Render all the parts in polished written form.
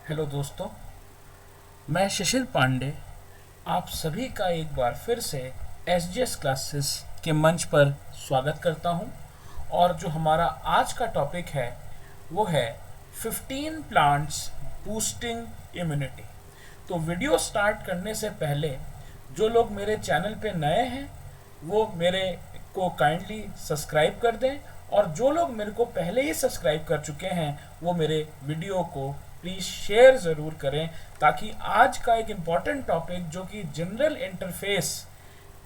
Hello दोस्तों, मैं शिशिर पांडे आप सभी का एक बार फिर से एसजीएस क्लासेस के मंच पर स्वागत करता हूं। और जो हमारा आज का टॉपिक है वो है 15 प्लांट्स बूस्टिंग इम्यूनिटी। तो वीडियो स्टार्ट करने से पहले जो लोग मेरे चैनल पे नए हैं वो मेरे को काइंडली सब्सक्राइब कर दें, और जो लोग मेरे को पहले ही सब्सक्राइब कर चुके हैं वो मेरे वीडियो को प्लीज़ शेयर ज़रूर करें, ताकि आज का एक इम्पॉर्टेंट टॉपिक जो कि जनरल इंटरफेस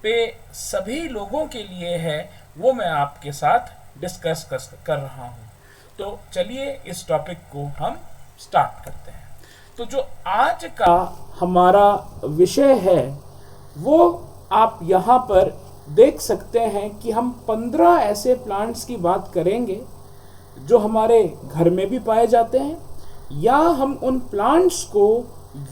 पे सभी लोगों के लिए है वो मैं आपके साथ डिस्कस कर रहा हूँ। तो चलिए इस टॉपिक को हम स्टार्ट करते हैं। तो जो आज का हमारा विषय है वो आप यहाँ पर देख सकते हैं कि हम 15 ऐसे प्लांट्स की बात करेंगे जो हमारे घर में भी पाए जाते हैं, या हम उन प्लांट्स को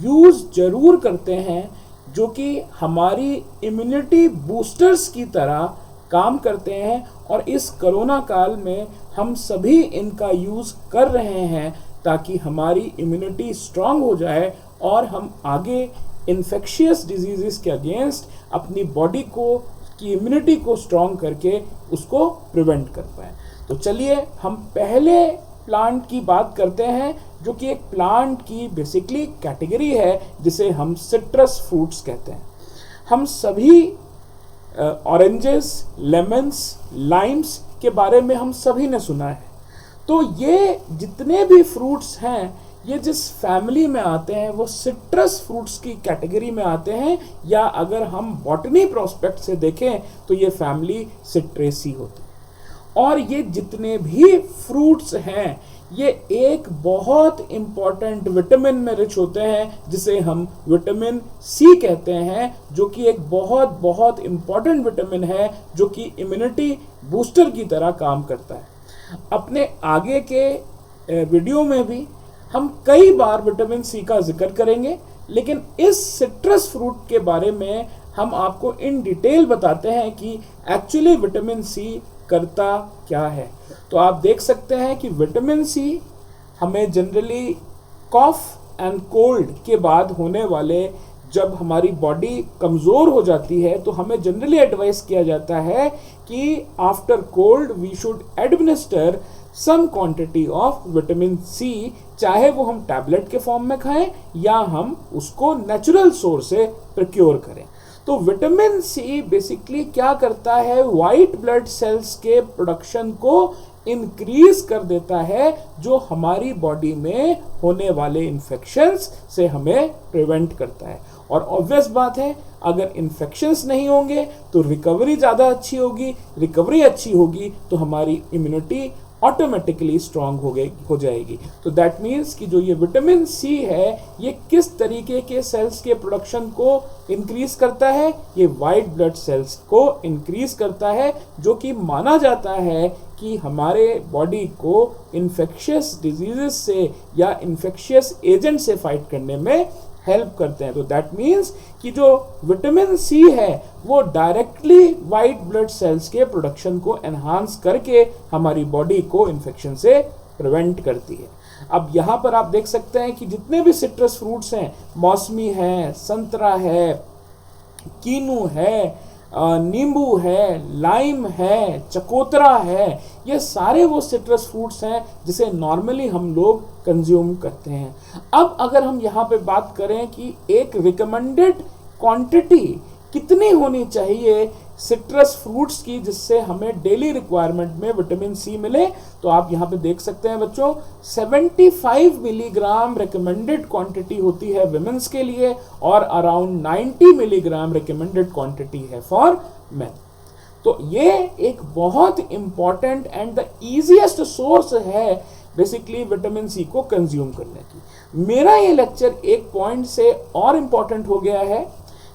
यूज़ जरूर करते हैं जो कि हमारी इम्यूनिटी बूस्टर्स की तरह काम करते हैं। और इस कोरोना काल में हम सभी इनका यूज़ कर रहे हैं ताकि हमारी इम्यूनिटी स्ट्रांग हो जाए और हम आगे इन्फेक्शियस डिजीज़ के अगेंस्ट अपनी बॉडी को की इम्यूनिटी को स्ट्रांग करके उसको प्रिवेंट कर पाए। तो चलिए हम पहले प्लांट की बात करते हैं जो कि एक प्लांट की बेसिकली कैटेगरी है जिसे हम सिट्रस फ्रूट्स कहते हैं। हम सभी ऑरेंजेस, लेमन्स, लाइम्स के बारे में हम सभी ने सुना है। तो ये जितने भी फ्रूट्स हैं ये जिस फैमिली में आते हैं वो सिट्रस फ्रूट्स की कैटेगरी में आते हैं, या अगर हम बॉटनी प्रोस्पेक्ट से देखें तो ये फैमिली सिट्रेसी होती है। और ये जितने भी फ्रूट्स हैं ये एक बहुत इम्पॉर्टेंट विटामिन में रिच होते हैं जिसे हम विटामिन सी कहते हैं, जो कि एक बहुत बहुत इम्पॉर्टेंट विटामिन है जो कि इम्यूनिटी बूस्टर की तरह काम करता है। अपने आगे के वीडियो में भी हम कई बार विटामिन सी का जिक्र करेंगे, लेकिन इस सिट्रस फ्रूट के बारे में हम आपको इन डिटेल बताते हैं कि एक्चुअली विटामिन सी करता क्या है। तो आप देख सकते हैं कि विटामिन सी हमें जनरली कॉफ एंड कोल्ड के बाद होने वाले जब हमारी बॉडी कमज़ोर हो जाती है तो हमें जनरली एडवाइस किया जाता है कि after cold we should administer some quantity of vitamin C, चाहे वो हम टैबलेट के फॉर्म में खाएं या हम उसको नेचुरल सोर्स से प्रोक्योर करें। तो विटामिन सी बेसिकली क्या करता है, वाइट ब्लड सेल्स के प्रोडक्शन को इंक्रीज कर देता है, जो हमारी बॉडी में होने वाले इन्फेक्शंस से हमें प्रिवेंट करता है। और ऑब्वियस बात है, अगर इन्फेक्शंस नहीं होंगे तो रिकवरी ज़्यादा अच्छी होगी, रिकवरी अच्छी होगी तो हमारी इम्यूनिटी ऑटोमेटिकली स्ट्रांग हो जाएगी। तो दैट मीन्स कि जो ये विटामिन सी है ये किस तरीके के सेल्स के प्रोडक्शन को इंक्रीज करता है, ये वाइट ब्लड सेल्स को इंक्रीज करता है, जो कि माना जाता है कि हमारे बॉडी को इन्फेक्शियस डिजीजेस से या इन्फेक्शियस एजेंट से फाइट करने में हेल्प करते हैं। तो दैट मीन्स कि जो विटामिन सी है वो डायरेक्टली वाइट ब्लड सेल्स के प्रोडक्शन को एनहांस करके हमारी बॉडी को इन्फेक्शन से प्रिवेंट करती है। अब यहाँ पर आप देख सकते हैं कि जितने भी सिट्रस फ्रूट्स हैं, मौसमी है, संतरा है, कीनू है, नींबू है, लाइम है, चकोतरा है, ये सारे वो सिट्रस फ्रूट्स हैं जिसे नॉर्मली हम लोग कंज्यूम करते हैं। अब अगर हम यहाँ पे बात करें कि एक रिकमेंडेड क्वांटिटी कितनी होनी चाहिए सिट्रस फ्रूट्स की जिससे हमें डेली रिक्वायरमेंट में विटामिन सी मिले, तो आप यहाँ पे देख सकते हैं बच्चों 75 मिलीग्राम रिकमेंडेड क्वांटिटी होती है विमेंस के लिए और अराउंड 90 मिलीग्राम रिकमेंडेड क्वांटिटी है फॉर मेन। तो ये एक बहुत important and the easiest source है बेसिकली विटामिन सी को कंज्यूम करने की। मेरा ये लेक्चर एक पॉइंट से और इम्पॉर्टेंट हो गया है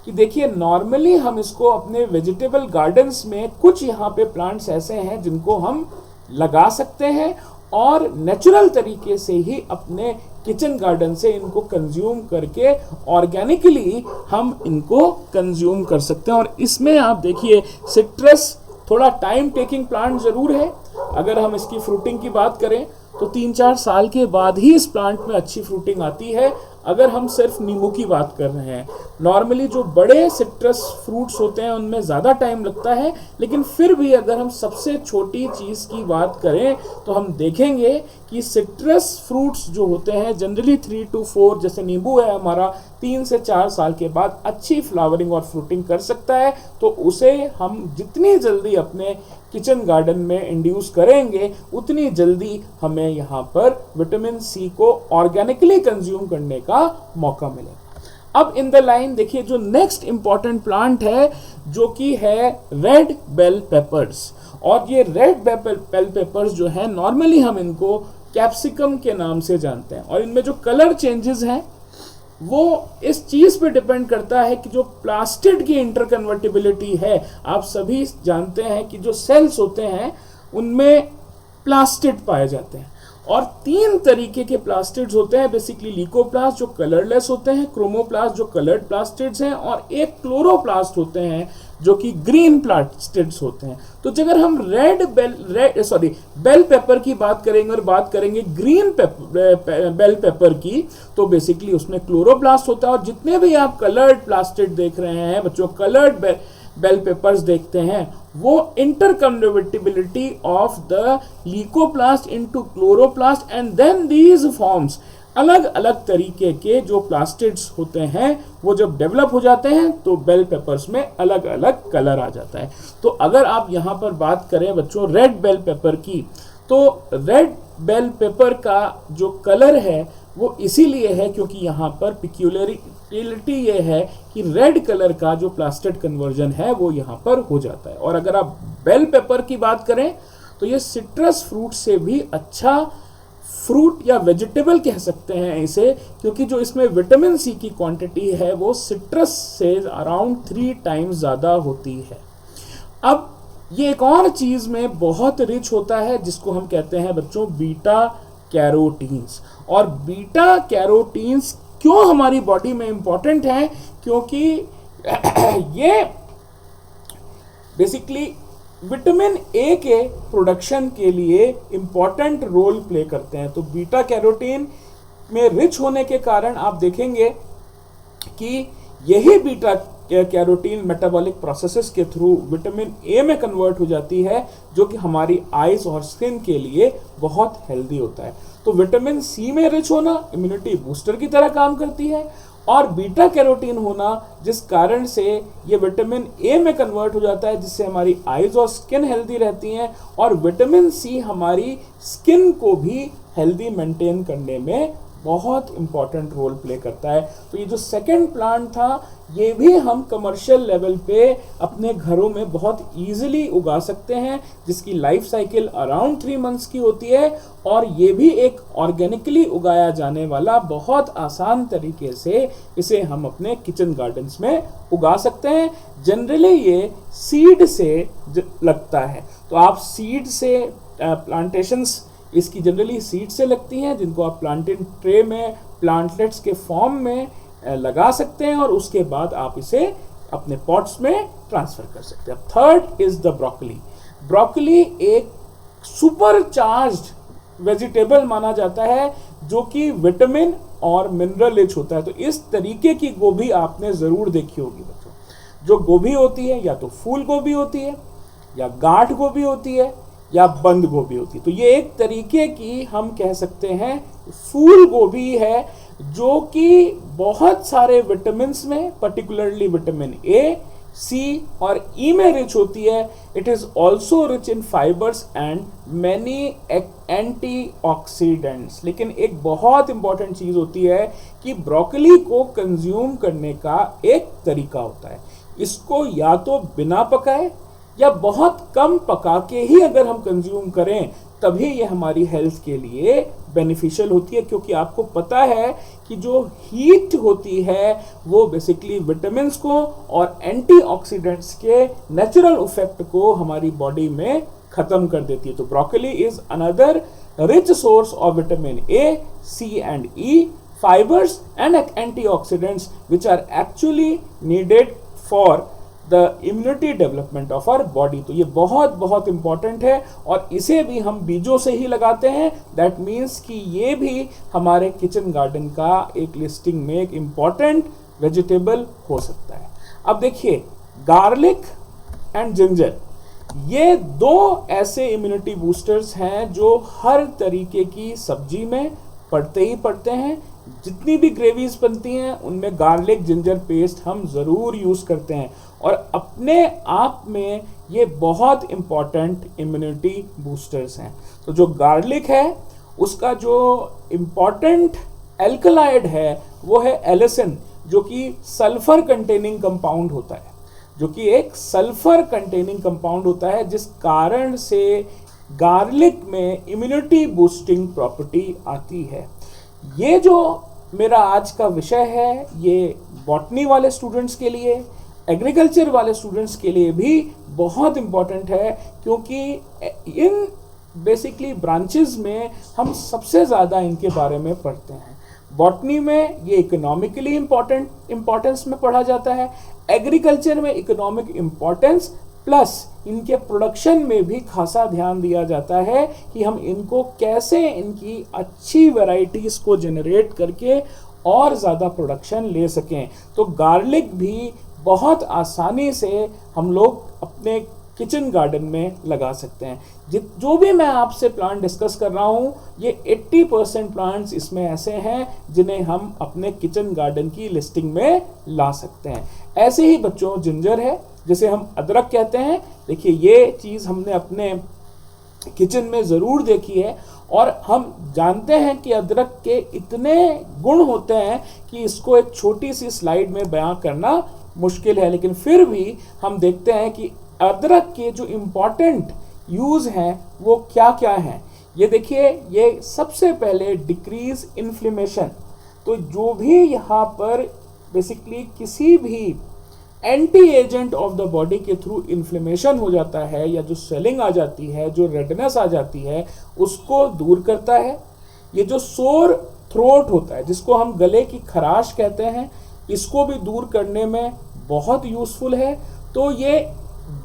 कि देखिए नॉर्मली हम इसको अपने वेजिटेबल गार्डन्स में कुछ यहाँ पे प्लांट्स ऐसे हैं जिनको हम लगा सकते हैं और नेचुरल तरीके से ही अपने किचन गार्डन से इनको कंज्यूम करके ऑर्गेनिकली हम इनको कंज्यूम कर सकते हैं। और इसमें आप देखिए सिट्रस थोड़ा टाइम टेकिंग प्लांट ज़रूर है। अगर हम इसकी फ्रूटिंग की बात करें तो 3-4 साल के बाद ही इस प्लांट में अच्छी फ्रूटिंग आती है। अगर हम सिर्फ नींबू की बात कर रहे हैं, नॉर्मली जो बड़े सिट्रस फ्रूट्स होते हैं उनमें ज़्यादा टाइम लगता है, लेकिन फिर भी अगर हम सबसे छोटी चीज़ की बात करें तो हम देखेंगे कि सिट्रस फ्रूट्स जो होते हैं जनरली 3 to 4, जैसे नींबू है हमारा, 3 से 4 साल के बाद अच्छी फ्लावरिंग और फ्रूटिंग कर सकता है। तो उसे हम जितनी जल्दी अपने किचन गार्डन में इंड्यूस करेंगे उतनी जल्दी हमें यहाँ पर विटामिन सी को ऑर्गेनिकली कंज्यूम करने का मौका मिलेगा। अब इन द लाइन देखिए, जो नेक्स्ट इंपॉर्टेंट प्लांट है जो कि है रेड बेल पेपर्स। और ये रेड बेल पेपर्स जो है नॉर्मली हम इनको कैप्सिकम के नाम से जानते हैं, और इनमें जो कलर चेंजेस हैं वो इस चीज पे डिपेंड करता है कि जो प्लास्टिड की इंटरकन्वर्टिबिलिटी है। आप सभी जानते हैं कि जो सेल्स होते हैं उनमें प्लास्टिड पाए जाते हैं, और 3 तरीके के प्लास्टिड्स होते हैं बेसिकली। लीकोप्लास्ट जो कलरलेस होते हैं, क्रोमोप्लास्ट जो कलर्ड प्लास्टिड्स हैं, और एक क्लोरोप्लास्ट होते हैं जो कि ग्रीन प्लास्टिड्स होते हैं। तो अगर हम बेल पेपर की बात करेंगे और बात करेंगे ग्रीन बेल पेपर की, तो बेसिकली उसमें क्लोरोप्लास्ट होता है। और जितने भी आप कलर्ड प्लास्टिड देख रहे हैं बच्चों, कलर्ड बेल पेपर्स देखते हैं, वो interconvertibility of the leucoplast into chloroplast, and then these forms, अलग अलग तरीके के जो प्लास्टिड्स होते हैं वो जब डेवलप हो जाते हैं तो बेल पेपर्स में अलग अलग कलर आ जाता है। तो अगर आप यहाँ पर बात करें बच्चों रेड बेल पेपर की, तो रेड बेल पेपर का जो कलर है वो इसीलिए है क्योंकि यहाँ पर पिक्यूलरिटी ये है कि रेड कलर का जो प्लास्टिड कन्वर्जन है वो यहाँ पर हो जाता है। और अगर आप बेल पेपर की बात करें तो ये सिट्रस फ्रूट से भी अच्छा फ्रूट या वेजिटेबल कह सकते हैं इसे, क्योंकि जो इसमें विटामिन सी की क्वांटिटी है वो सिट्रस से अराउंड 3 टाइम्स ज़्यादा होती है। अब ये एक और चीज़ में बहुत रिच होता है जिसको हम कहते हैं बच्चों बीटा कैरोटीन्स। और बीटा कैरोटीन्स क्यों हमारी बॉडी में इंपॉर्टेंट है, क्योंकि ये बेसिकली विटामिन ए के प्रोडक्शन के लिए इंपॉर्टेंट रोल प्ले करते हैं। तो बीटा कैरोटीन में रिच होने के कारण आप देखेंगे कि यही बीटा कैरोटीन मेटाबॉलिक प्रोसेसेस के थ्रू विटामिन ए में कन्वर्ट हो जाती है, जो कि हमारी आईज और स्किन के लिए बहुत हेल्दी होता है। तो विटामिन सी में रिच होना इम्यूनिटी बूस्टर की तरह काम करती है, और बीटा कैरोटीन होना जिस कारण से ये विटामिन ए में कन्वर्ट हो जाता है, जिससे हमारी आईज और स्किन हेल्दी रहती हैं, और विटामिन सी हमारी स्किन को भी हेल्दी मेंटेन करने में बहुत इंपॉर्टेंट रोल प्ले करता है। तो ये जो सेकंड प्लांट था ये भी हम कमर्शियल लेवल पे अपने घरों में बहुत इजीली उगा सकते हैं, जिसकी लाइफ साइकिल अराउंड 3 मंथ्स की होती है, और ये भी एक ऑर्गेनिकली उगाया जाने वाला बहुत आसान तरीके से इसे हम अपने किचन गार्डन्स में उगा सकते हैं। जनरली ये सीड से लगता है, तो आप सीड से प्लांटेशंस इसकी जनरली सीड से लगती हैं, जिनको आप प्लांटेड ट्रे में प्लांटलेट्स के फॉर्म में लगा सकते हैं, और उसके बाद आप इसे अपने पॉट्स में ट्रांसफर कर सकते हैं। Third is the broccoli. Broccoli एक सुपर चार्ज्ड वेजिटेबल माना जाता है जो कि विटामिन और मिनरल रिच होता है। तो इस तरीके की गोभी आपने जरूर देखी होगी बच्चों। जो गोभी होती है या तो फूल गोभी होती है, या गांठ गोभी होती है, या बंद गोभी होती है। तो ये एक तरीके की हम कह सकते हैं फूल गोभी है, जो कि बहुत सारे विटामिन्स में पर्टिकुलरली विटामिन ए, सी और ई में रिच होती है। It is also rich in fibres and many antioxidants. लेकिन एक बहुत इंपॉर्टेंट चीज होती है कि ब्रोकली को कंज्यूम करने का एक तरीका होता है। इसको या तो बिना पकाए या बहुत कम पका के ही अगर हम कंज्यूम करें तभी ये हमारी हेल्थ के लिए बेनिफिशियल होती है, क्योंकि आपको पता है कि जो हीट होती है वो बेसिकली विटामिन्स को और एंटीऑक्सीडेंट्स के नेचुरल इफेक्ट को हमारी बॉडी में खत्म कर देती है। तो broccoli is another rich source of vitamin A, C and E, fibers and antioxidants which are actually needed for the immunity development of our body. तो ये बहुत बहुत इंपॉर्टेंट है और इसे भी हम बीजों से ही लगाते हैं। दैट मीन्स कि ये भी हमारे किचन गार्डन का एक लिस्टिंग में एक इम्पॉर्टेंट वेजिटेबल हो सकता है। अब देखिए, गार्लिक एंड जिंजर, ये दो ऐसे इम्यूनिटी बूस्टर्स हैं जो हर तरीके की सब्जी में पड़ते ही पड़ते हैं। जितनी भी ग्रेवीज बनती हैं उनमें गार्लिक जिंजर पेस्ट हम ज़रूर यूज़ करते हैं और अपने आप में ये बहुत इम्पॉर्टेंट इम्यूनिटी बूस्टर्स हैं। तो जो गार्लिक है उसका जो इम्पॉर्टेंट एल्कलाइड है वो है एलिसिन, जो कि सल्फर कंटेनिंग कंपाउंड होता है, जो कि एक सल्फर कंटेनिंग कंपाउंड होता है, जिस कारण से गार्लिक में इम्यूनिटी बूस्टिंग प्रॉपर्टी आती है। ये जो मेरा आज का विषय है ये बॉटनी वाले स्टूडेंट्स के लिए, एग्रीकल्चर वाले स्टूडेंट्स के लिए भी बहुत इम्पॉर्टेंट है, क्योंकि इन बेसिकली ब्रांचेस में हम सबसे ज़्यादा इनके बारे में पढ़ते हैं। बॉटनी में ये इकोनॉमिकली इम्पोर्टेंस में पढ़ा जाता है, एग्रीकल्चर में इकोनॉमिक इम्पोर्टेंस प्लस इनके प्रोडक्शन में भी खासा ध्यान दिया जाता है कि हम इनको कैसे इनकी अच्छी वैरायटीज़ को जनरेट करके और ज़्यादा प्रोडक्शन ले सकें। तो गार्लिक भी बहुत आसानी से हम लोग अपने किचन गार्डन में लगा सकते हैं। जो भी मैं आपसे प्लांट डिस्कस कर रहा हूँ ये 80% प्लांट्स इसमें ऐसे हैं जिन्हें हम अपने किचन गार्डन की लिस्टिंग में ला सकते हैं। ऐसे ही बच्चों जिंजर है, जिसे हम अदरक कहते हैं। देखिए, ये चीज़ हमने अपने किचन में ज़रूर देखी है और हम जानते हैं कि अदरक के इतने गुण होते हैं कि इसको एक छोटी सी स्लाइड में बयां करना मुश्किल है, लेकिन फिर भी हम देखते हैं कि अदरक के जो इम्पॉर्टेंट यूज़ हैं वो क्या क्या हैं। ये देखिए, ये सबसे पहले डिक्रीज इन्फ्लेमेशन। तो जो भी यहाँ पर बेसिकली किसी भी anti agent of the body के थ्रू इन्फ्लेमेशन हो जाता है या जो स्वेलिंग आ जाती है, जो रेडनेस आ जाती है, उसको दूर करता है। ये जो सोर थ्रोट होता है जिसको हम गले की खराश कहते हैं, इसको भी दूर करने में बहुत यूज़फुल है। तो ये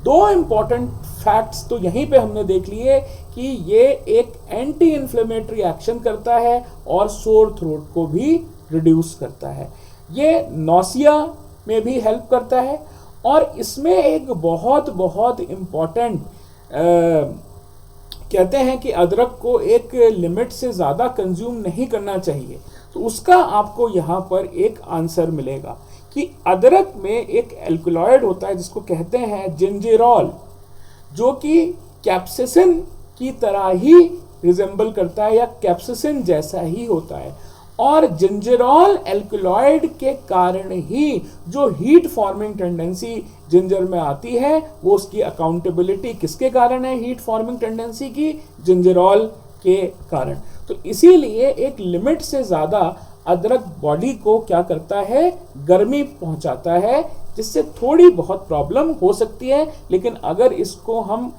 दो इम्पॉर्टेंट फैक्ट्स तो यहीं पे हमने देख लिए कि ये एक एंटी इन्फ्लेमेटरी एक्शन करता है और सोर थ्रोट को भी रिड्यूस करता है। ये नौसिया में भी हेल्प करता है और इसमें एक बहुत बहुत इम्पॉर्टेंट कहते हैं कि अदरक को एक लिमिट से ज़्यादा कंज्यूम नहीं करना चाहिए। तो उसका आपको यहाँ पर एक आंसर मिलेगा कि अदरक में एक एल्कलॉइड होता है जिसको कहते हैं जिंजेरॉल, जो कि कैप्सिसिन की तरह ही रिजेंबल करता है या कैप्सिसिन जैसा ही होता है। और जिंजरॉल एल्कलॉइड के कारण ही जो हीट फॉर्मिंग टेंडेंसी जिंजर में आती है, वो उसकी अकाउंटेबिलिटी किसके कारण है हीट फॉर्मिंग टेंडेंसी की? जिंजरॉल के कारण। तो इसीलिए एक लिमिट से ज़्यादा अदरक बॉडी को क्या करता है? गर्मी पहुंचाता है, जिससे थोड़ी बहुत प्रॉब्लम हो सकती है। लेकिन अगर इसको हम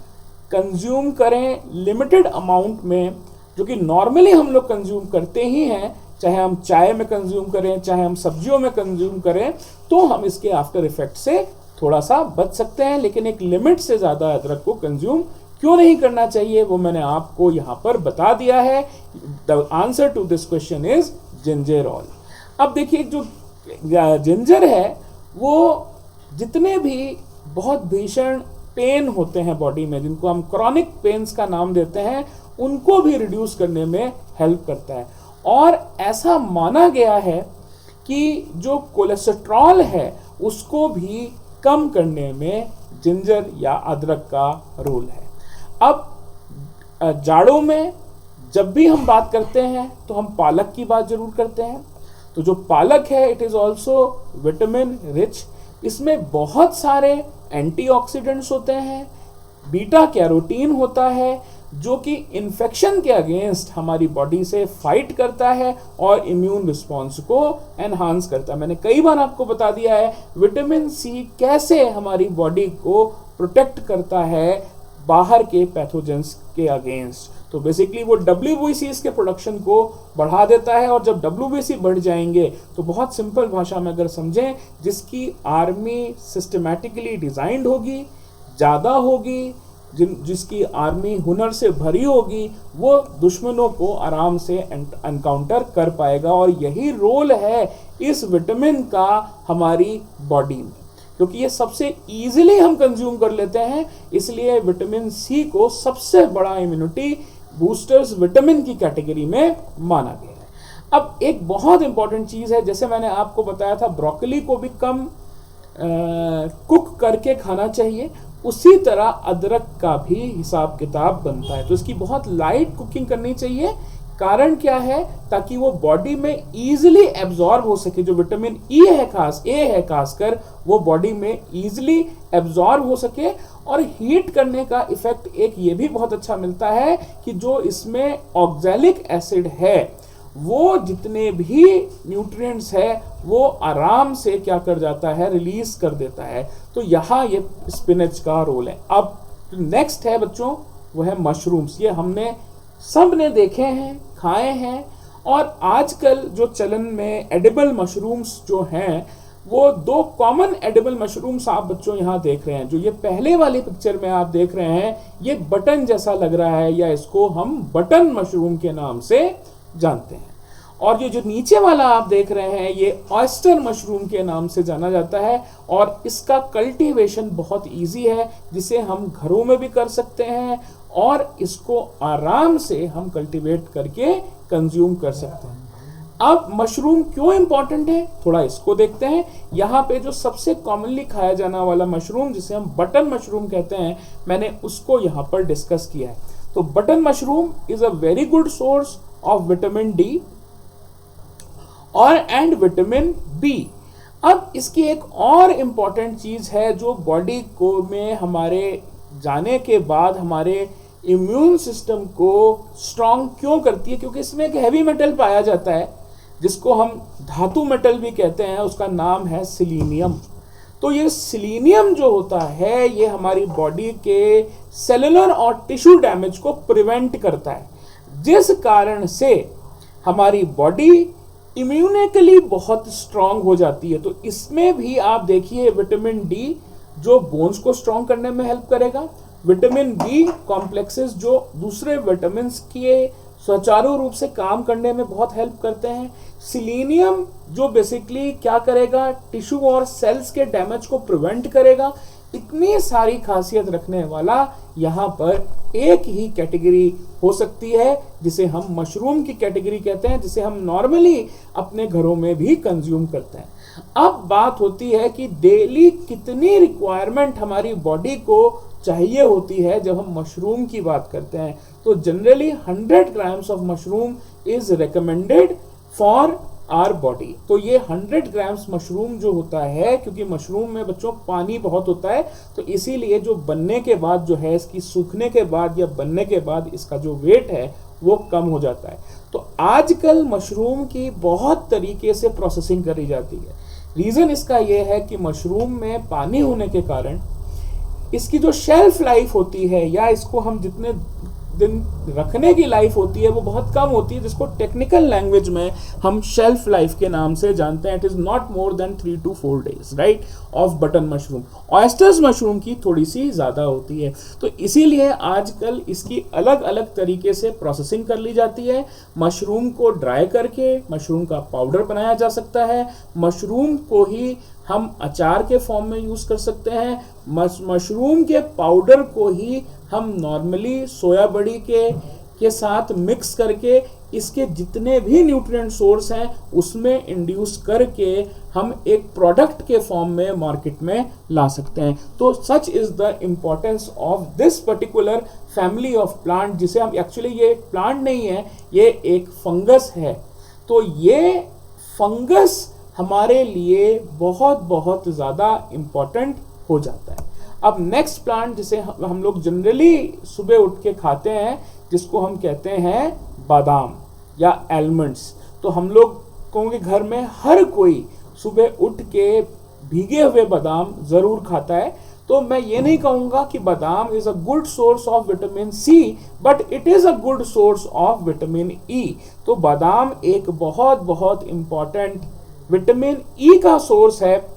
कंज्यूम करें लिमिटेड अमाउंट में, जो कि नॉर्मली हम लोग कंज्यूम करते ही हैं, चाहे हम चाय में कंज्यूम करें, चाहे हम सब्जियों में कंज्यूम करें, तो हम इसके आफ्टर इफेक्ट से थोड़ा सा बच सकते हैं। लेकिन एक लिमिट से ज़्यादा अदरक को कंज्यूम क्यों नहीं करना चाहिए, वो मैंने आपको यहाँ पर बता दिया है। The answer to this question is gingerol. अब देखिए, जो जिंजर है वो जितने भी बहुत भीषण पेन होते हैं बॉडी में, जिनको हम क्रॉनिक पेन्स का नाम देते हैं, उनको भी रिड्यूस करने में हेल्प करता है। और ऐसा माना गया है कि जो कोलेस्ट्रॉल है उसको भी कम करने में जिंजर या अदरक का रोल है। अब जाड़ों में जब भी हम बात करते हैं तो हम पालक की बात जरूर करते हैं। तो जो पालक है, it is also vitamin rich. इसमें बहुत सारे एंटीऑक्सीडेंट्स होते हैं, बीटा कैरोटीन होता है, जो कि इन्फेक्शन के अगेंस्ट हमारी बॉडी से फाइट करता है और इम्यून रिस्पॉन्स को एनहांस करता है। मैंने कई बार आपको बता दिया है विटामिन सी कैसे हमारी बॉडी को प्रोटेक्ट करता है बाहर के पैथोजेंस के अगेंस्ट। तो बेसिकली वो WBCs के प्रोडक्शन को बढ़ा देता है, और जब WBC बढ़ जाएंगे तो बहुत सिंपल भाषा में अगर समझें, जिसकी आर्मी सिस्टमैटिकली डिजाइंड होगी, ज़्यादा होगी, जिसकी आर्मी हुनर से भरी होगी, वो दुश्मनों को आराम से एनकाउंटर कर पाएगा। और यही रोल है इस विटामिन का हमारी बॉडी में, क्योंकि ये सबसे इजीली हम कंज्यूम कर लेते हैं, इसलिए विटामिन सी को सबसे बड़ा इम्यूनिटी बूस्टर्स विटामिन की कैटेगरी में माना गया है। अब एक बहुत इंपॉर्टेंट चीज़ है, जैसे मैंने आपको बताया था ब्रोकली को भी कम कुक करके खाना चाहिए, उसी तरह अदरक का भी हिसाब किताब बनता है। तो इसकी बहुत लाइट कुकिंग करनी चाहिए। कारण क्या है? ताकि वो बॉडी में इजीली एब्जॉर्ब हो सके। जो विटामिन ए है खासकर, वो बॉडी में इजीली एब्जॉर्ब हो सके। और हीट करने का इफेक्ट एक ये भी बहुत अच्छा मिलता है कि जो इसमें ऑक्सैलिक एसिड है, वो जितने भी न्यूट्रिएंट्स है वो आराम से क्या कर जाता है, रिलीज कर देता है। तो यहाँ ये स्पिनच का रोल है। अब नेक्स्ट है बच्चों, वो है मशरूम्स। ये हमने सब ने देखे हैं, खाए हैं, और आजकल जो चलन में एडिबल मशरूम्स जो हैं, वो दो कॉमन एडिबल मशरूम्स आप बच्चों यहाँ देख रहे हैं। जो ये पहले वाली पिक्चर में आप देख रहे हैं, ये बटन जैसा लग रहा है, या इसको हम बटन मशरूम के नाम से जानते हैं। और ये जो नीचे वाला आप देख रहे हैं, ये ऑयस्टर मशरूम के नाम से जाना जाता है। और इसका कल्टीवेशन बहुत इजी है, जिसे हम घरों में भी कर सकते हैं, और इसको आराम से हम कल्टीवेट करके कंज्यूम कर सकते हैं। अब मशरूम क्यों इंपॉर्टेंट है, थोड़ा इसको देखते हैं। यहाँ पे जो सबसे कॉमनली खाया जाने वाला मशरूम, जिसे हम बटन मशरूम कहते हैं, मैंने उसको यहाँ पर डिस्कस किया है। तो button mushroom is a very good source of vitamin D और एंड विटामिन बी। अब इसकी एक और इम्पॉर्टेंट चीज है जो बॉडी को में हमारे जाने के बाद हमारे इम्यून सिस्टम को स्ट्रांग क्यों करती है, क्योंकि इसमें एक हैवी मेटल पाया जाता है जिसको हम धातु मेटल भी कहते हैं, उसका नाम है सिलीनियम। तो ये सिलीनियम जो होता है, ये हमारी बॉडी के सेलुलर और टिश्यू डैमेज को प्रिवेंट करता है, जिस कारण से हमारी बॉडी इम्यूनिकली बहुत स्ट्रांग हो जाती है। तो इसमें भी आप देखिए विटामिन डी जो बोन्स को स्ट्रांग करने में हेल्प करेगा, विटामिन बी कॉम्प्लेक्सेस जो दूसरे विटामिन के सुचारू रूप से काम करने में बहुत हेल्प करते हैं, सिलीनियम जो बेसिकली क्या करेगा, टिश्यू और सेल्स के डैमेज को प्रिवेंट करेगा। इतनी सारी खासियत रखने वाला यहाँ पर एक ही कैटेगरी हो सकती है, जिसे हम मशरूम की कैटेगरी कहते हैं, जिसे हम नॉर्मली अपने घरों में भी कंज्यूम करते हैं। अब बात होती है कि डेली कितनी रिक्वायरमेंट हमारी बॉडी को चाहिए होती है जब हम मशरूम की बात करते हैं। तो generally 100 grams of mushroom is recommended for our body. तो ये 100 ग्राम्स मशरूम जो होता है, क्योंकि मशरूम में बच्चों पानी बहुत होता है, तो इसीलिए जो बनने के बाद जो है, इसकी सूखने के बाद या बनने के बाद इसका जो वेट है वो कम हो जाता है। तो आजकल मशरूम की बहुत तरीके से प्रोसेसिंग करी जाती है। रीज़न इसका ये है कि मशरूम में पानी होने के कारण इसकी जो शेल्फ लाइफ होती है, या इसको हम जितने दिन रखने की लाइफ होती है, वो बहुत कम होती है, जिसको टेक्निकल लैंग्वेज में हम शेल्फ लाइफ के नाम से जानते हैं। It is not more than 3 to 4 days right off button mushroom. Oysters mushroom की थोड़ी सी ज़्यादा होती है। तो इसीलिए आजकल इसकी अलग अलग तरीके से प्रोसेसिंग कर ली जाती है। मशरूम को ड्राई करके मशरूम का पाउडर बनाया जा सकता है। मशरूम को ही हम अचार के फॉर्म में यूज़ कर सकते हैं। मशरूम के पाउडर को ही हम नॉर्मली सोया बड़ी के साथ मिक्स करके इसके जितने भी न्यूट्रिएंट सोर्स हैं उसमें इंड्यूस करके हम एक प्रोडक्ट के फॉर्म में मार्केट में ला सकते हैं। तो such is the importance of this particular family of plant, जिसे हम एक्चुअली ये प्लांट नहीं है, ये एक फंगस है। तो ये फंगस हमारे लिए बहुत बहुत ज़्यादा इम्पोर्टेंट हो जाता है। अब नेक्स्ट प्लांट जिसे हम लोग जनरली सुबह उठ के खाते हैं, जिसको हम कहते हैं बादाम या एलमंड्स। तो हम लोगों के घर में हर कोई सुबह उठ के भीगे हुए बादाम ज़रूर खाता है। तो मैं ये नहीं कहूंगा कि badam is a good source of vitamin C, but it is a good source of vitamin E. तो बादाम एक बहुत बहुत इंपॉर्टेंट विटामिन ई का सोर्स है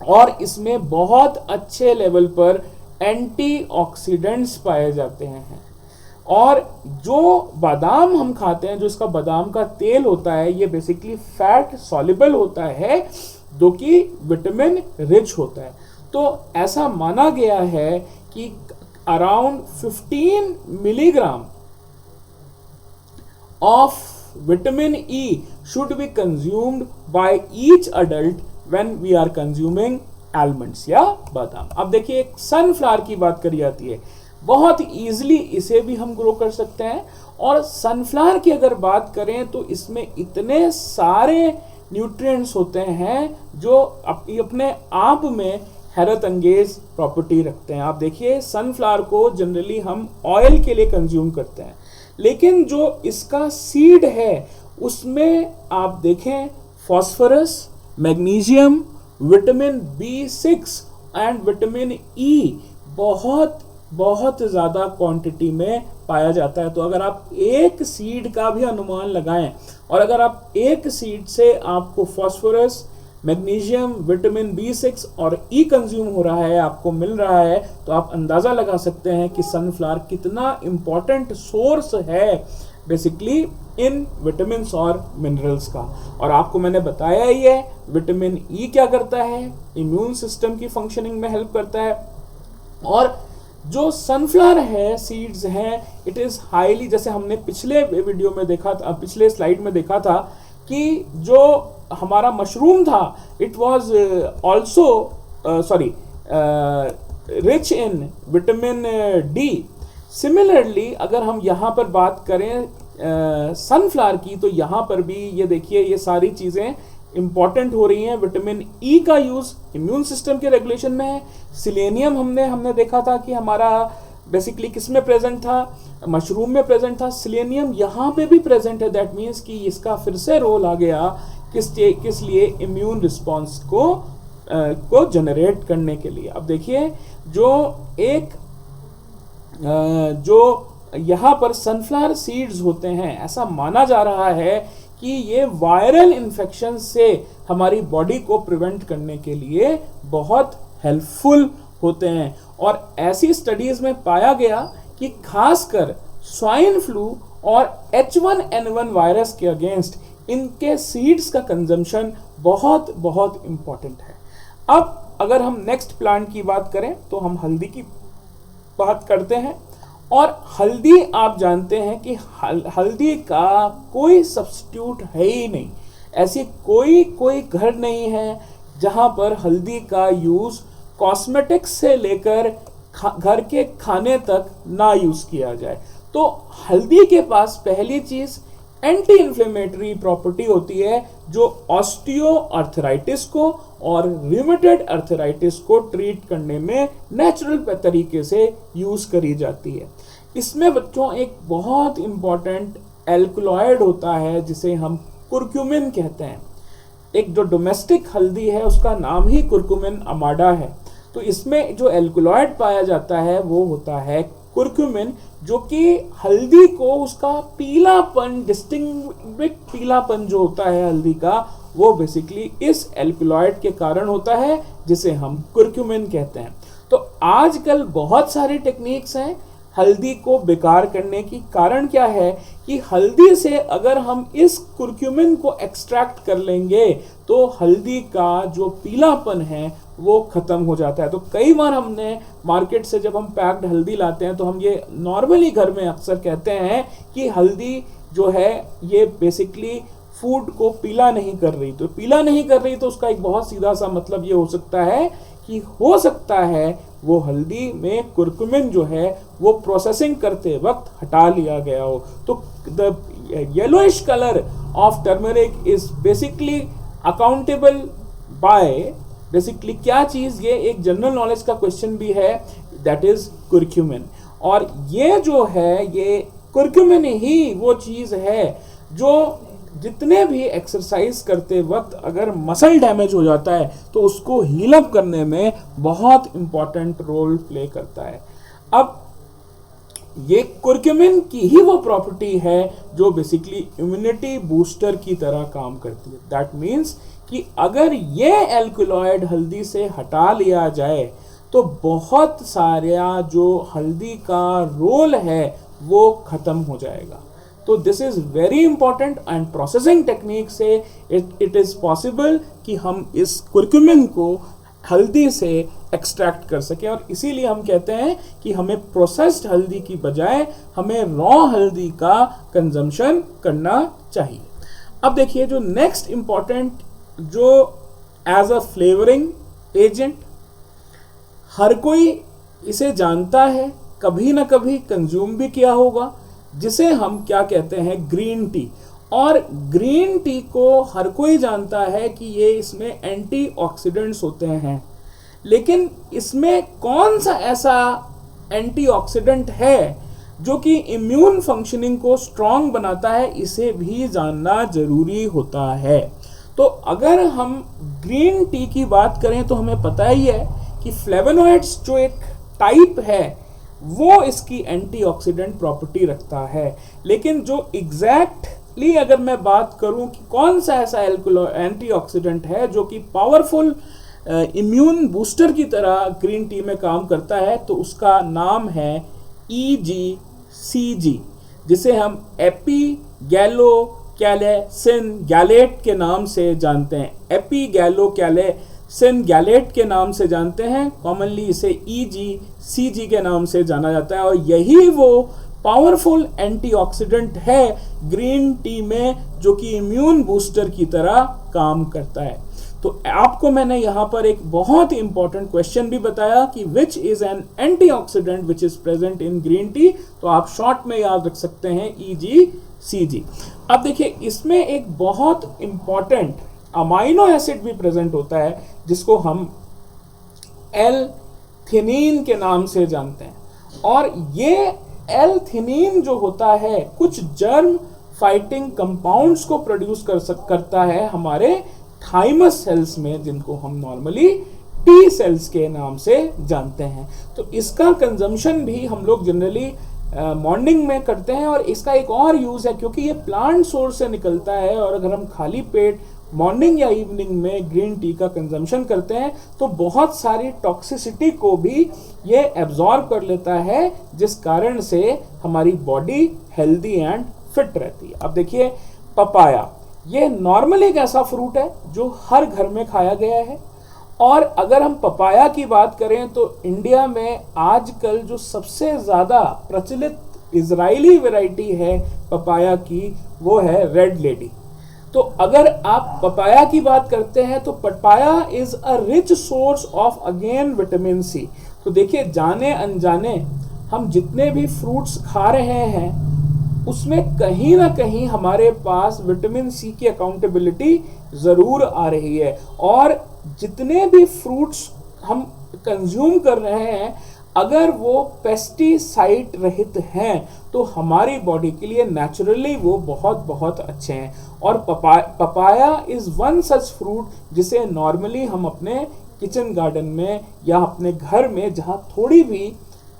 और इसमें बहुत अच्छे लेवल पर एंटीऑक्सीडेंट्स पाए जाते हैं। और जो बादाम हम खाते हैं, जो इसका बादाम का तेल होता है, ये बेसिकली फैट सॉल्युबल होता है, जो कि विटामिन रिच होता है। तो ऐसा माना गया है कि around 15 milligram of vitamin E should be consumed by each adult when we are consuming almonds या बादाम। अब देखिए, एक सनफ्लावर की बात करी जाती है, बहुत इजीली इसे भी हम ग्रो कर सकते हैं। और सनफ्लावर की अगर बात करें तो इसमें इतने सारे न्यूट्रिएंट्स होते हैं जो अपने आप में हैरत अंगेज प्रॉपर्टी रखते हैं। आप देखिए, सनफ्लावर को जनरली हम ऑयल के लिए कंज्यूम करते हैं, लेकिन जो इसका सीड है उसमें आप देखें phosphorus, magnesium, vitamin B6 and vitamin E बहुत बहुत ज़्यादा क्वांटिटी में पाया जाता है। तो अगर आप एक सीड का भी अनुमान लगाएं और अगर आप एक सीड से आपको फॉस्फोरस, मैग्नीशियम, विटामिन B6 और ई कंज्यूम हो रहा है, आपको मिल रहा है, तो आप अंदाज़ा लगा सकते हैं कि सनफ्लावर कितना इम्पॉर्टेंट सोर्स है बेसिकली इन विटामिन और मिनरल्स का। और आपको मैंने बताया ही है, विटामिन ई क्या करता है, इम्यून सिस्टम की फंक्शनिंग में हेल्प करता है। और जो सनफ्लावर है, सीड्स हैं, इट इज़ हाईली, जैसे हमने पिछले वीडियो में देखा था, पिछले स्लाइड में देखा था कि जो हमारा मशरूम था, it was also rich in vitamin D. Similarly अगर हम यहाँ पर बात करें सनफ्लावर की, तो यहाँ पर भी ये देखिए, ये सारी चीज़ें इंपॉर्टेंट हो रही हैं। विटामिन ई का यूज़ इम्यून सिस्टम के रेगुलेशन में है। सिलेनियम हमने देखा था कि हमारा बेसिकली किस में प्रेजेंट था, मशरूम में प्रेजेंट था। सिलेनियम यहाँ पे भी प्रेजेंट है, दैट मीन्स कि इसका फिर से रोल आ गया किस लिए, इम्यून रिस्पॉन्स को जनरेट करने के लिए। अब देखिए, जो यहाँ पर सनफ्लावर सीड्स होते हैं, ऐसा माना जा रहा है कि ये वायरल इन्फेक्शन से हमारी बॉडी को प्रिवेंट करने के लिए बहुत हेल्पफुल होते हैं। और ऐसी स्टडीज में पाया गया कि खासकर स्वाइन फ्लू और H1N1 वायरस के अगेंस्ट इनके सीड्स का कंजम्पशन बहुत बहुत इंपॉर्टेंट है। अब अगर हम नेक्स्ट प्लांट की बात करें तो हम हल्दी की बात करते हैं। और हल्दी, आप जानते हैं कि हल्दी का कोई सब्स्टिट्यूट है ही नहीं। ऐसी कोई घर नहीं है जहां पर हल्दी का यूज़ कॉस्मेटिक्स से लेकर घर के खाने तक ना यूज़ किया जाए। तो हल्दी के पास पहली चीज़ एंटी इन्फ्लेमेटरी प्रॉपर्टी होती है, जो ऑस्टियो अर्थराइटिस को और रिमेटेड अर्थराइटिस को ट्रीट करने में नेचुरल तरीके से यूज़ करी जाती है। इसमें बच्चों एक बहुत इम्पॉर्टेंट एल्कलॉइड होता है जिसे हम कुरक्यूमिन कहते हैं। एक जो डोमेस्टिक हल्दी है उसका नाम ही कुरक्यूमिन अमाडा है। तो इसमें जो एल्कलॉइड पाया जाता है वो होता है कुरक्यूमिन, जो कि हल्दी को उसका पीलापन, डिस्टिंग्विश्ड पीलापन जो होता है हल्दी का, वो बेसिकली इस एल्कलॉइड के कारण होता है, जिसे हम कुरक्यूमिन कहते हैं। तो आजकल बहुत सारी टेक्निक्स हैं हल्दी को बेकार करने की। कारण क्या है कि हल्दी से अगर हम इस कुरक्यूमिन को एक्सट्रैक्ट कर लेंगे तो हल्दी का जो पीलापन है वो खत्म हो जाता है। तो कई बार हमने मार्केट से जब हम पैक्ड हल्दी लाते हैं तो हम ये नॉर्मली घर में अक्सर कहते हैं कि हल्दी जो है ये बेसिकली फूड को पीला नहीं कर रही। तो पीला नहीं कर रही तो उसका एक बहुत सीधा सा मतलब ये हो सकता है कि हो सकता है वो हल्दी में कुरक्यूमिन जो है वो प्रोसेसिंग करते वक्त हटा लिया गया हो। तो the yellowish colour of turmeric is basically accountable bye basically क्या चीज़, ये एक जनरल नॉलेज का क्वेश्चन भी है, दैट इज कुरक्यूमिन। और ये जो है ये कुरक्यूमिन ही वो चीज़ है जो जितने भी एक्सरसाइज करते वक्त अगर मसल डैमेज हो जाता है तो उसको हील अप करने में बहुत इंपॉर्टेंट रोल प्ले करता है। अब ये कुर्क्यूमिन की ही वो प्रॉपर्टी है जो बेसिकली इम्यूनिटी बूस्टर की तरह काम करती है। दैट मीन्स कि अगर ये एल्कलॉइड हल्दी से हटा लिया जाए तो बहुत सारा जो हल्दी का रोल है वो खत्म हो जाएगा। तो this is very important and processing technique से इट इज पॉसिबल कि हम इस कुर्क्यूमिन को हल्दी से एक्सट्रैक्ट कर सके, और इसीलिए हम कहते हैं कि हमें प्रोसेस्ड हल्दी की बजाय हमें रॉ हल्दी का कंजम्पशन करना चाहिए। अब देखिए जो नेक्स्ट इंपॉर्टेंट, जो एज अ फ्लेवरिंग एजेंट हर कोई इसे जानता है, कभी ना कभी कंज्यूम भी किया होगा, जिसे हम क्या कहते हैं, ग्रीन टी। और ग्रीन टी को हर कोई जानता है कि ये इसमें एंटीऑक्सीडेंट्स होते हैं, लेकिन इसमें कौन सा ऐसा एंटीऑक्सीडेंट है जो कि इम्यून फंक्शनिंग को स्ट्रांग बनाता है, इसे भी जानना जरूरी होता है। तो अगर हम ग्रीन टी की बात करें तो हमें पता ही है कि फ्लेवोनॉइड्स जो एक टाइप है वो इसकी एंटीऑक्सीडेंट प्रॉपर्टी रखता है, लेकिन जो एग्जैक्टली अगर मैं बात करूं कि कौन सा ऐसा एंटीऑक्सीडेंट है जो कि पावरफुल इम्यून बूस्टर की तरह ग्रीन टी में काम करता है, तो उसका नाम है EGCG, जिसे हम एपीगैलोकैलेसिन गैलेट के नाम से जानते हैं। एपीगैलोकैलेसिन गैलेट के नाम से जानते हैं, कॉमनली इसे EGCG के नाम से जाना जाता है, और यही वो पावरफुल एंटीऑक्सीडेंट है ग्रीन टी में जो कि इम्यून बूस्टर की तरह काम करता है। तो आपको मैंने यहां पर एक बहुत ही इंपॉर्टेंट क्वेश्चन भी बताया कि which is an antioxidant which is present in green tea, तो आप शॉर्ट में याद रख सकते हैं EGCG। अब देखिए इसमें एक बहुत इंपॉर्टेंट अमाइनो एसिड भी प्रेजेंट होता है जिसको हम L-theanine के नाम से जानते हैं, और ये L-theanine जो होता है कुछ जर्म फाइटिंग कंपाउंड्स को प्रोड्यूस करता है हमारे थाइमस सेल्स में, जिनको हम नॉर्मली टी सेल्स के नाम से जानते हैं। तो इसका कंजम्पशन भी हम लोग जनरली मॉर्निंग में करते हैं, और इसका एक और यूज है क्योंकि ये प्लांट सोर्स से निकलता है, और अगर हम खाली पेट मॉर्निंग या इवनिंग में ग्रीन टी का कंजम्पशन करते हैं तो बहुत सारी टॉक्सिसिटी को भी ये एब्जॉर्ब कर लेता है, जिस कारण से हमारी बॉडी हेल्दी एंड फिट रहती है। अब देखिए पपाया, ये नॉर्मल एक ऐसा फ्रूट है जो हर घर में खाया गया है, और अगर हम पपाया की बात करें तो इंडिया में आजकल जो सबसे ज़्यादा प्रचलित इजरायली वैरायटी है पपाया की वो है रेड लेडी। तो अगर आप पपाया की बात करते हैं तो papaya is a rich source of again vitamin C. तो देखिए जाने अनजाने हम जितने भी फ्रूट्स खा रहे हैं उसमें कहीं ना कहीं हमारे पास विटामिन सी की अकाउंटेबिलिटी ज़रूर आ रही है, और जितने भी फ्रूट्स हम कंज्यूम कर रहे हैं अगर वो पेस्टिसाइड रहित हैं तो हमारी बॉडी के लिए नेचुरली वो बहुत बहुत अच्छे हैं। और papaya is one such fruit जिसे नॉर्मली हम अपने किचन गार्डन में या अपने घर में जहाँ थोड़ी भी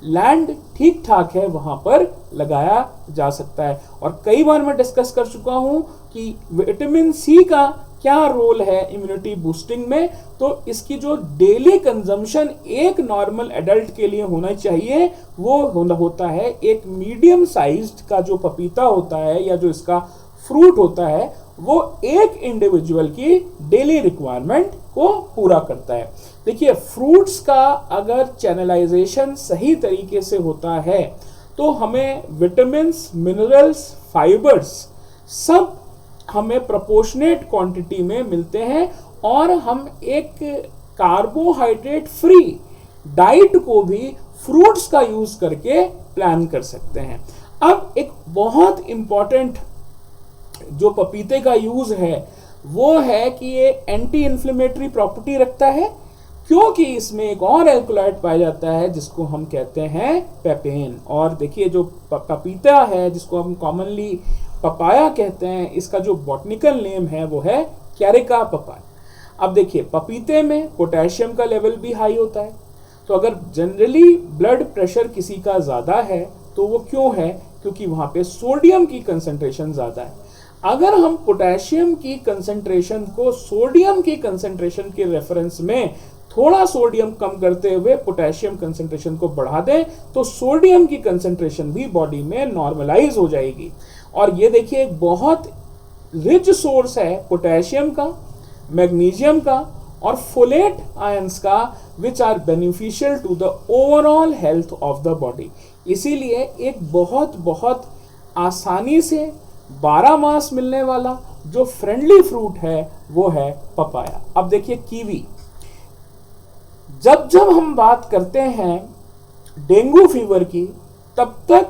लैंड ठीक ठाक है वहाँ पर लगाया जा सकता है। और कई बार मैं डिस्कस कर चुका हूँ कि विटामिन सी का क्या रोल है इम्यूनिटी बूस्टिंग में, तो इसकी जो डेली कंजम्पशन एक नॉर्मल एडल्ट के लिए होना चाहिए वो होता है एक मीडियम साइज्ड का जो पपीता होता है या जो इसका फ्रूट होता है वो एक इंडिविजुअल की डेली रिक्वायरमेंट को पूरा करता है। देखिए फ्रूट्स का अगर चैनलाइजेशन सही तरीके से होता है तो हमें विटामिन्स, मिनरल्स, फाइबर्स सब हमें प्रोपोर्शनेट क्वांटिटी में मिलते हैं, और हम एक कार्बोहाइड्रेट फ्री डाइट को भी फ्रूट्स का यूज करके प्लान कर सकते हैं। अब एक बहुत इंपॉर्टेंट जो पपीते का यूज है वो है कि ये एंटी इन्फ्लेमेटरी प्रॉपर्टी रखता है, क्योंकि इसमें एक और एल्कलॉइड पाया जाता है जिसको हम कहते हैं पेपेन। और देखिए जो पपीता है जिसको हम कॉमनली पपाया कहते हैं, इसका जो बॉटनिकल नेम है वो है कैरिका पपाया। अब देखिए, पपीते में पोटेशियम का लेवल भी हाई होता है, तो अगर जनरली ब्लड प्रेशर किसी का ज़्यादा है तो वो क्यों है? क्योंकि वहाँ पे सोडियम की कंसंट्रेशन ज़्यादा है। अगर हम पोटेशियम की कंसंट्रेशन को सोडियम की कंसंट्रेशन के रेफरेंस में थोड़ा सोडियम कम करते हुए पोटेशियम कंसंट्रेशन को बढ़ा दें तो सोडियम की कंसंट्रेशन भी बॉडी में नॉर्मलाइज हो जाएगी। और ये देखिए, एक बहुत रिच सोर्स है पोटेशियम का, मैग्नीशियम का और फोलेट आयंस का, which are beneficial to the overall health of the body. इसीलिए एक बहुत बहुत आसानी से 12 मास मिलने वाला जो फ्रेंडली फ्रूट है वो है पपाया। अब देखिए, कीवी, जब जब हम बात करते हैं डेंगू फीवर की, तब तक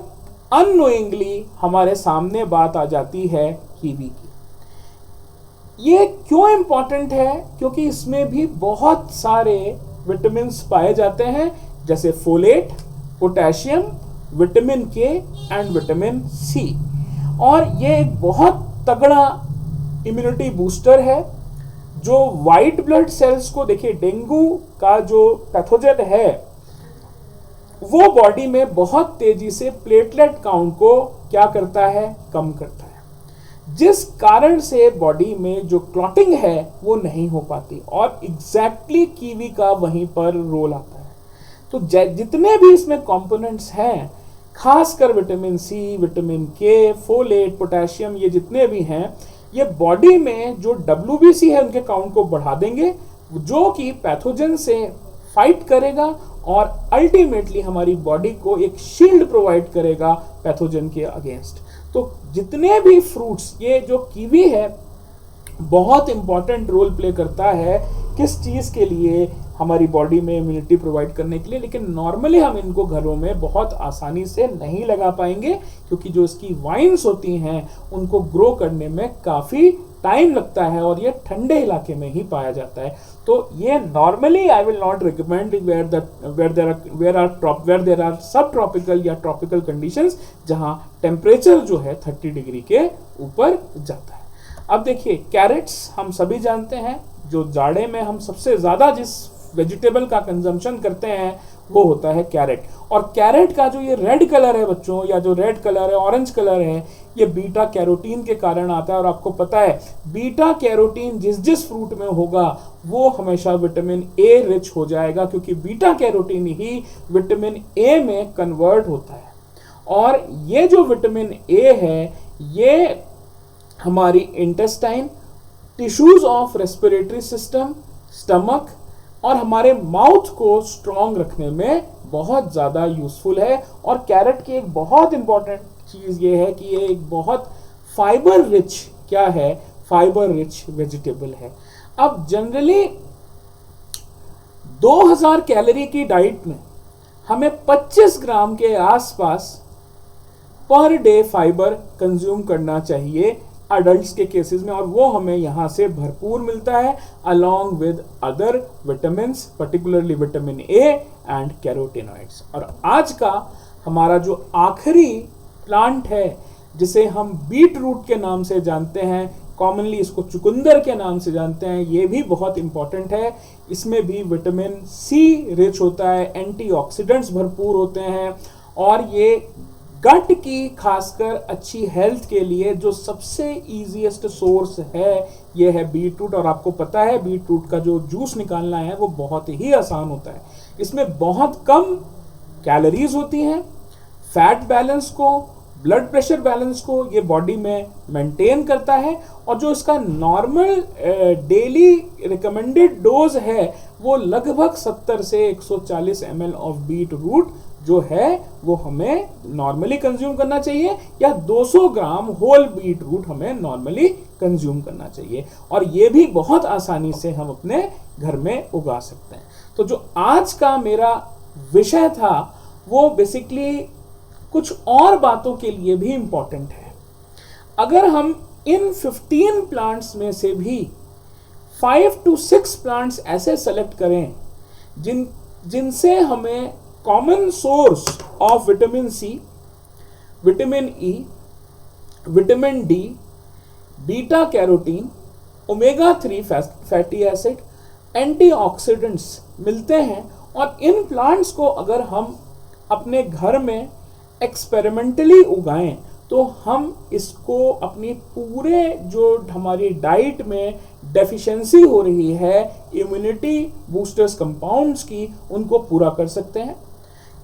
अननोइंगली हमारे सामने बात आ जाती है कीवी की। ये क्यों इंपॉर्टेंट है? क्योंकि इसमें भी बहुत सारे विटामिन पाए जाते हैं, जैसे फोलेट, पोटेशियम, विटामिन के एंड विटामिन सी। और ये एक बहुत तगड़ा इम्यूनिटी बूस्टर है जो वाइट ब्लड सेल्स को, देखिए डेंगू का जो पैथोजन है वो बॉडी में बहुत तेजी से प्लेटलेट काउंट को क्या करता है? कम करता है, जिस कारण से बॉडी में जो क्लॉटिंग है वो नहीं हो पाती। और एग्जैक्टली कीवी का वहीं पर रोल आता है। तो जितने भी इसमें कंपोनेंट्स हैं, खासकर विटामिन सी, विटामिन के, फोलेट, पोटेशियम, ये जितने भी हैं, ये बॉडी में जो WBC है उनके काउंट को बढ़ा देंगे, जो कि पैथोजन से फाइट करेगा और अल्टीमेटली हमारी बॉडी को एक शील्ड प्रोवाइड करेगा पैथोजन के अगेंस्ट। तो जितने भी फ्रूट्स, ये जो कीवी है बहुत इंपॉर्टेंट रोल प्ले करता है किस चीज़ के लिए? हमारी बॉडी में इम्यूनिटी प्रोवाइड करने के लिए। लेकिन नॉर्मली हम इनको घरों में बहुत आसानी से नहीं लगा पाएंगे, क्योंकि जो इसकी वाइन्स होती हैं उनको ग्रो करने में काफ़ी टाइम लगता है और ये ठंडे इलाके में ही पाया जाता है। तो ये normally I will not recommend where there are sub tropical या ट्रॉपिकल कंडीशंस, जहां टेम्परेचर जो है 30 डिग्री के ऊपर जाता है। अब देखिए, कैरेट्स हम सभी जानते हैं, जो जाड़े में हम सबसे ज़्यादा जिस वेजिटेबल का कंजम्पशन करते हैं वो होता है कैरेट। और कैरेट का जो ये रेड कलर है बच्चों, या जो रेड कलर है, ऑरेंज कलर है, ये बीटा कैरोटीन के कारण आता है। और आपको पता है बीटा कैरोटीन जिस जिस फ्रूट में होगा वो हमेशा विटामिन ए रिच हो जाएगा, क्योंकि beta carotene he vitamin A में कन्वर्ट होता है। और ये जो विटामिन ए है ये हमारी intestine, tissues of respiratory system, stomach और हमारे माउथ को स्ट्रॉन्ग रखने में बहुत ज़्यादा यूजफुल है। और कैरेट की एक बहुत इंपॉर्टेंट चीज़ ये है कि ये एक बहुत फाइबर रिच, क्या है? फाइबर रिच वेजिटेबल है। अब जनरली 2000 कैलोरी की डाइट में हमें 25 ग्राम के आसपास पर डे फाइबर कंज्यूम करना चाहिए अडल्ट्स के केसेस में, और वो हमें यहाँ से भरपूर मिलता है along with other vitamins, particularly vitamin A and carotenoids. और आज का हमारा जो आखिरी प्लांट है जिसे हम बीट रूट के नाम से जानते हैं, कॉमनली इसको चुकंदर के नाम से जानते हैं, ये भी बहुत इंपॉर्टेंट है। इसमें भी विटामिन सी रिच होता है, एंटीऑक्सीडेंट्स भरपूर होते हैं, और ये गट की खासकर अच्छी हेल्थ के लिए जो सबसे इजीएस्ट सोर्स है ये है बीट रूट। और आपको पता है बीट रूट का जो जूस निकालना है वो बहुत ही आसान होता है। इसमें बहुत कम कैलोरीज होती हैं, फैट बैलेंस को, ब्लड प्रेशर बैलेंस को ये बॉडी में मेंटेन करता है, और जो इसका नॉर्मल डेली रिकमेंडेड डोज है वो लगभग 70 से 140 ml ऑफ बीट रूट जो है वो हमें नॉर्मली कंज्यूम करना चाहिए, या 200 ग्राम होल बीट रूट हमें नॉर्मली कंज्यूम करना चाहिए। और ये भी बहुत आसानी से हम अपने घर में उगा सकते हैं। तो जो आज का मेरा विषय था वो बेसिकली कुछ और बातों के लिए भी इंपॉर्टेंट है। अगर हम इन 15 प्लांट्स में से भी 5 to 6 प्लांट्स ऐसे सेलेक्ट करें जिनसे हमें common source of vitamin C, vitamin E vitamin D, beta carotene, omega 3 fatty acid, antioxidants मिलते हैं। और इन प्लांट्स को अगर हम अपने घर में एक्सपेरिमेंटली उगाएं तो हम इसको अपनी पूरे जो हमारी डाइट में डेफिशिएंसी हो रही है इम्यूनिटी बूस्टर्स कंपाउंड्स की, उनको पूरा कर सकते हैं।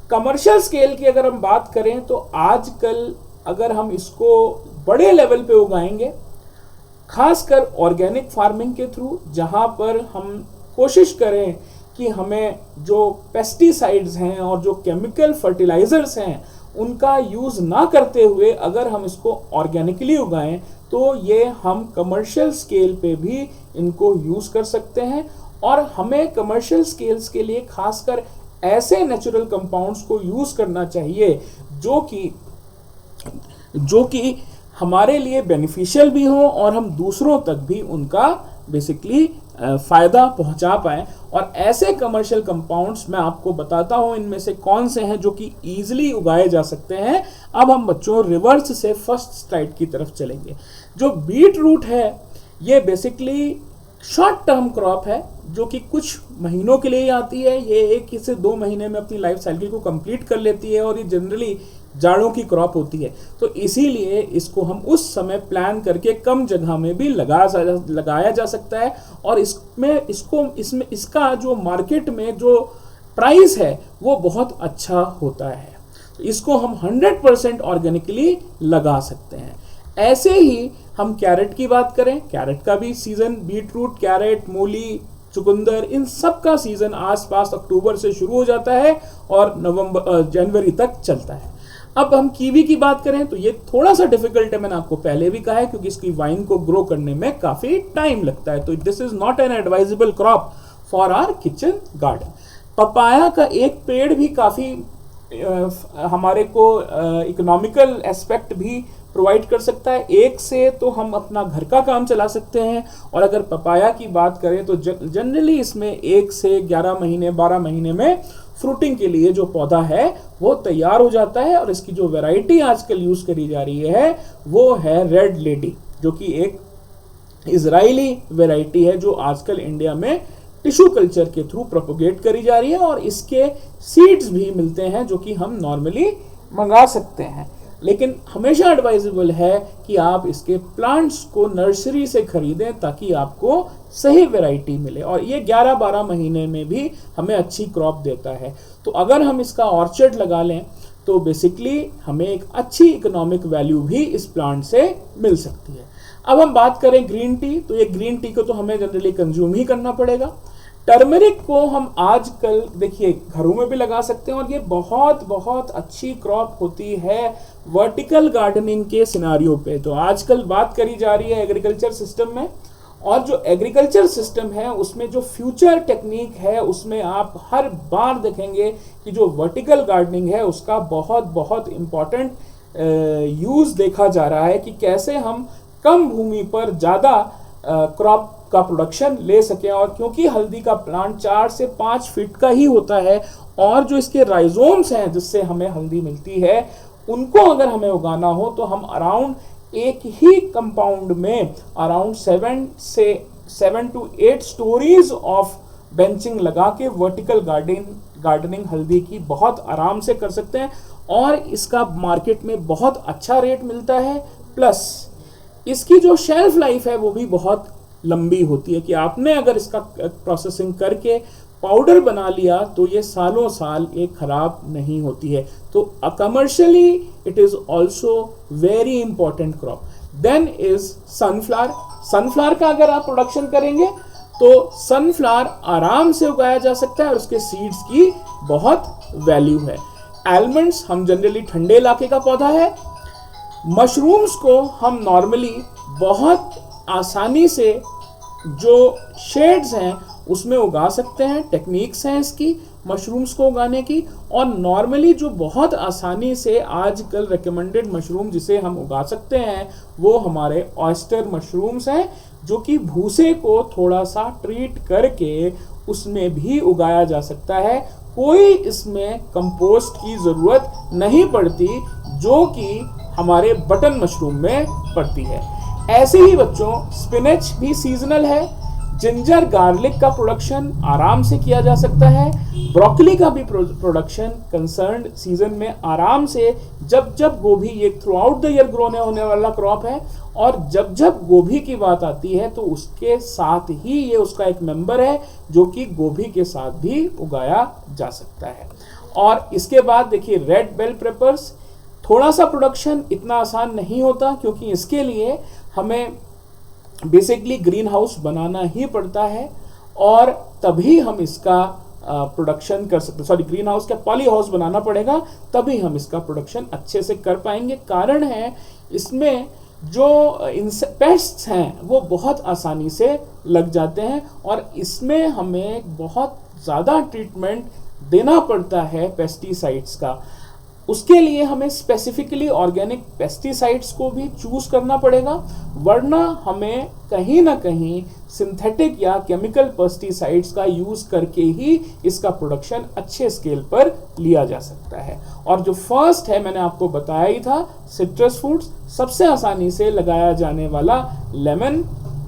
कमर्शियल स्केल की अगर हम बात करें तो आजकल अगर हम इसको बड़े लेवल पे उगाएंगे, खासकर ऑर्गेनिक फार्मिंग के थ्रू, जहां पर हम कोशिश करें कि हमें जो पेस्टिसाइड्स हैं और जो केमिकल फर्टिलाइजर्स हैं उनका यूज़ ना करते हुए अगर हम इसको ऑर्गेनिकली उगाएं तो ये हम कमर्शियल स्केल पे भी इनको यूज़ कर सकते हैं। और हमें कमर्शियल स्केल्स के लिए खासकर ऐसे नेचुरल कंपाउंड्स को यूज़ करना चाहिए जो कि हमारे लिए बेनिफिशियल भी हो और हम दूसरों तक भी उनका बेसिकली फ़ायदा पहुंचा पाएँ। और ऐसे कमर्शियल कंपाउंड्स मैं आपको बताता हूं इनमें से कौन से हैं जो कि ईजिली उगाए जा सकते हैं। अब हम बच्चों रिवर्स से फर्स्ट स्लाइड की तरफ चलेंगे। जो बीट रूट है ये बेसिकली शॉर्ट टर्म क्रॉप है जो कि कुछ महीनों के लिए ही आती है। ये 1 से 2 महीने में अपनी लाइफ साइकिल को कंप्लीट कर लेती है और ये जनरली जाड़ों की क्रॉप होती है। तो इसीलिए इसको हम उस समय प्लान करके कम जगह में भी लगाया जा सकता है। और इसमें इसका जो मार्केट में जो प्राइस है वो बहुत अच्छा होता है। तो इसको हम 100% ऑर्गेनिकली लगा सकते हैं। ऐसे ही हम कैरेट की बात करें, कैरेट का भी सीजन, बीट रूट, कैरेट, मूली, चुकंदर, इन सब का सीजन आसपास अक्टूबर से शुरू हो जाता है और जनवरी तक चलता है। अब हम कीवी की बात करें तो ये थोड़ा सा डिफिकल्ट है, मैंने आपको पहले भी कहा है, क्योंकि इसकी वाइन को ग्रो करने में काफी टाइम लगता है। तो this is not an advisable crop for our kitchen garden. Papaya का एक पेड़ भी काफी हमारे को इकोनॉमिकल एस्पेक्ट भी प्रोवाइड कर सकता है। एक से तो हम अपना घर का काम चला सकते हैं। और अगर पपाया की बात करें तो जनरली इसमें 1 से 11 महीने 12 महीने में फ्रूटिंग के लिए जो पौधा है वो तैयार हो जाता है। और इसकी जो वैरायटी आजकल यूज करी जा रही है वो है रेड लेडी, जो कि एक इजरायली वैरायटी है जो आजकल इंडिया में टिश्यू कल्चर के थ्रू प्रोपोगेट करी जा रही है। और इसके सीड्स भी मिलते हैं जो कि हम नॉर्मली मंगा सकते हैं। लेकिन हमेशा एडवाइजेबल है कि आप इसके प्लांट्स को नर्सरी से खरीदें ताकि आपको सही वैरायटी मिले। और ये 11-12 महीने में भी हमें अच्छी क्रॉप देता है। तो अगर हम इसका ऑर्चर्ड लगा लें तो बेसिकली हमें एक अच्छी इकोनॉमिक वैल्यू भी इस प्लांट से मिल सकती है। अब हम बात करें ग्रीन टी, तो ये ग्रीन टी को तो हमें जनरली कंज्यूम ही करना पड़ेगा। टर्मरिक को हम आजकल देखिए घरों में भी लगा सकते हैं और ये बहुत बहुत अच्छी क्रॉप होती है वर्टिकल गार्डनिंग के सिनारियों पे। तो आजकल बात करी जा रही है एग्रीकल्चर सिस्टम में, और जो एग्रीकल्चर सिस्टम है उसमें जो फ्यूचर टेक्निक है उसमें आप हर बार देखेंगे कि जो वर्टिकल गार्डनिंग है उसका बहुत बहुत इम्पॉर्टेंट यूज़ देखा जा रहा है कि कैसे हम कम भूमि पर ज़्यादा क्रॉप का प्रोडक्शन ले सकें। और क्योंकि हल्दी का प्लांट 4 से 5 फीट का ही होता है और जो इसके राइजोम्स हैं जिससे हमें हल्दी मिलती है उनको अगर हमें उगाना हो तो हम अराउंड एक ही कंपाउंड में around 7 to 8 stories of benching लगा के वर्टिकल गार्डनिंग हल्दी की बहुत आराम से कर सकते हैं। और इसका मार्केट में बहुत अच्छा रेट मिलता है। प्लस इसकी जो शेल्फ लाइफ है वो भी बहुत लंबी होती है कि आपने अगर इसका प्रोसेसिंग करके पाउडर बना लिया तो ये सालों साल ये खराब नहीं होती है। तो commercially it is also very important crop. Then is sunflower. Sunflower का अगर आप प्रोडक्शन करेंगे तो सनफ्लावर आराम से उगाया जा सकता है और उसके सीड्स की बहुत वैल्यू है। आलमंड्स हम जनरली ठंडे इलाके का पौधा है। मशरूम्स को हम नॉर्मली बहुत आसानी से जो शेड्स हैं उसमें उगा सकते हैं। टेक्निक्स हैं इसकी मशरूम्स को उगाने की। और नॉर्मली जो बहुत आसानी से आजकल रिकमेंडेड मशरूम जिसे हम उगा सकते हैं वो हमारे ऑयस्टर मशरूम्स हैं, जो कि भूसे को थोड़ा सा ट्रीट करके उसमें भी उगाया जा सकता है। कोई इसमें कंपोस्ट की ज़रूरत नहीं पड़ती, जो कि हमारे बटन मशरूम में पड़ती है। ऐसे ही बच्चों स्पिनच भी सीजनल है, जिंजर गार्लिक का प्रोडक्शन आराम से किया जा सकता है, ब्रोकली का भी प्रोडक्शन कंसर्न्ड सीजन में आराम से, जब जब गोभी ये through out the year grow होने वाला क्रॉप है, और जब जब गोभी की बात आती है तो उसके साथ ही ये उसका एक मेंबर है जो कि गोभी के साथ भी उगाया जा सकता है। और इसके बाद देखिए रेड बेल पेपर्स, थोड़ा सा प्रोडक्शन इतना आसान नहीं होता क्योंकि इसके लिए हमें बेसिकली ग्रीन हाउस बनाना ही पड़ता है और तभी हम इसका प्रोडक्शन कर सकते, सॉरी ग्रीन हाउस का पॉली हाउस बनाना पड़ेगा, तभी हम इसका प्रोडक्शन अच्छे से कर पाएंगे। कारण है इसमें जो पेस्ट्स हैं वो बहुत आसानी से लग जाते हैं और इसमें हमें बहुत ज़्यादा ट्रीटमेंट देना पड़ता है पेस्टिसाइड्स का। उसके लिए हमें स्पेसिफिकली ऑर्गेनिक पेस्टिसाइड्स को भी चूज करना पड़ेगा, वरना हमें कहीं ना कहीं सिंथेटिक या केमिकल पेस्टिसाइड्स का यूज करके ही इसका प्रोडक्शन अच्छे स्केल पर लिया जा सकता है। और जो फर्स्ट है मैंने आपको बताया ही था, सिट्रस फ्रूट्स, सबसे आसानी से लगाया जाने वाला लेमन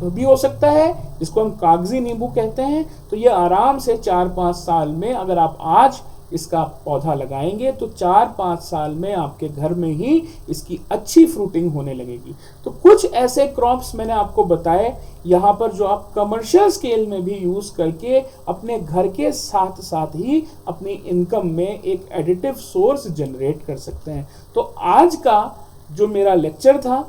भी हो सकता है, जिसको हम कागजी नींबू कहते हैं। तो ये आराम से 4-5 साल में, अगर आप आज इसका पौधा लगाएंगे तो 4-5 साल में आपके घर में ही इसकी अच्छी फ्रूटिंग होने लगेगी। तो कुछ ऐसे क्रॉप्स मैंने आपको बताए यहाँ पर जो आप कमर्शियल स्केल में भी यूज करके अपने घर के साथ साथ ही अपनी इनकम में एक एडिटिव सोर्स जनरेट कर सकते हैं। तो आज का जो मेरा लेक्चर था,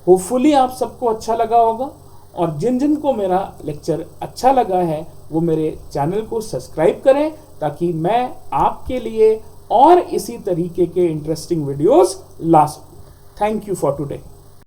होपफुली आप सबको अच्छा लगा होगा, और जिन जिन को मेरा लेक्चर अच्छा लगा है वो मेरे चैनल को सब्सक्राइब करें ताकि मैं आपके लिए और इसी तरीके के इंटरेस्टिंग वीडियोस ला सकूं। Thank you for today.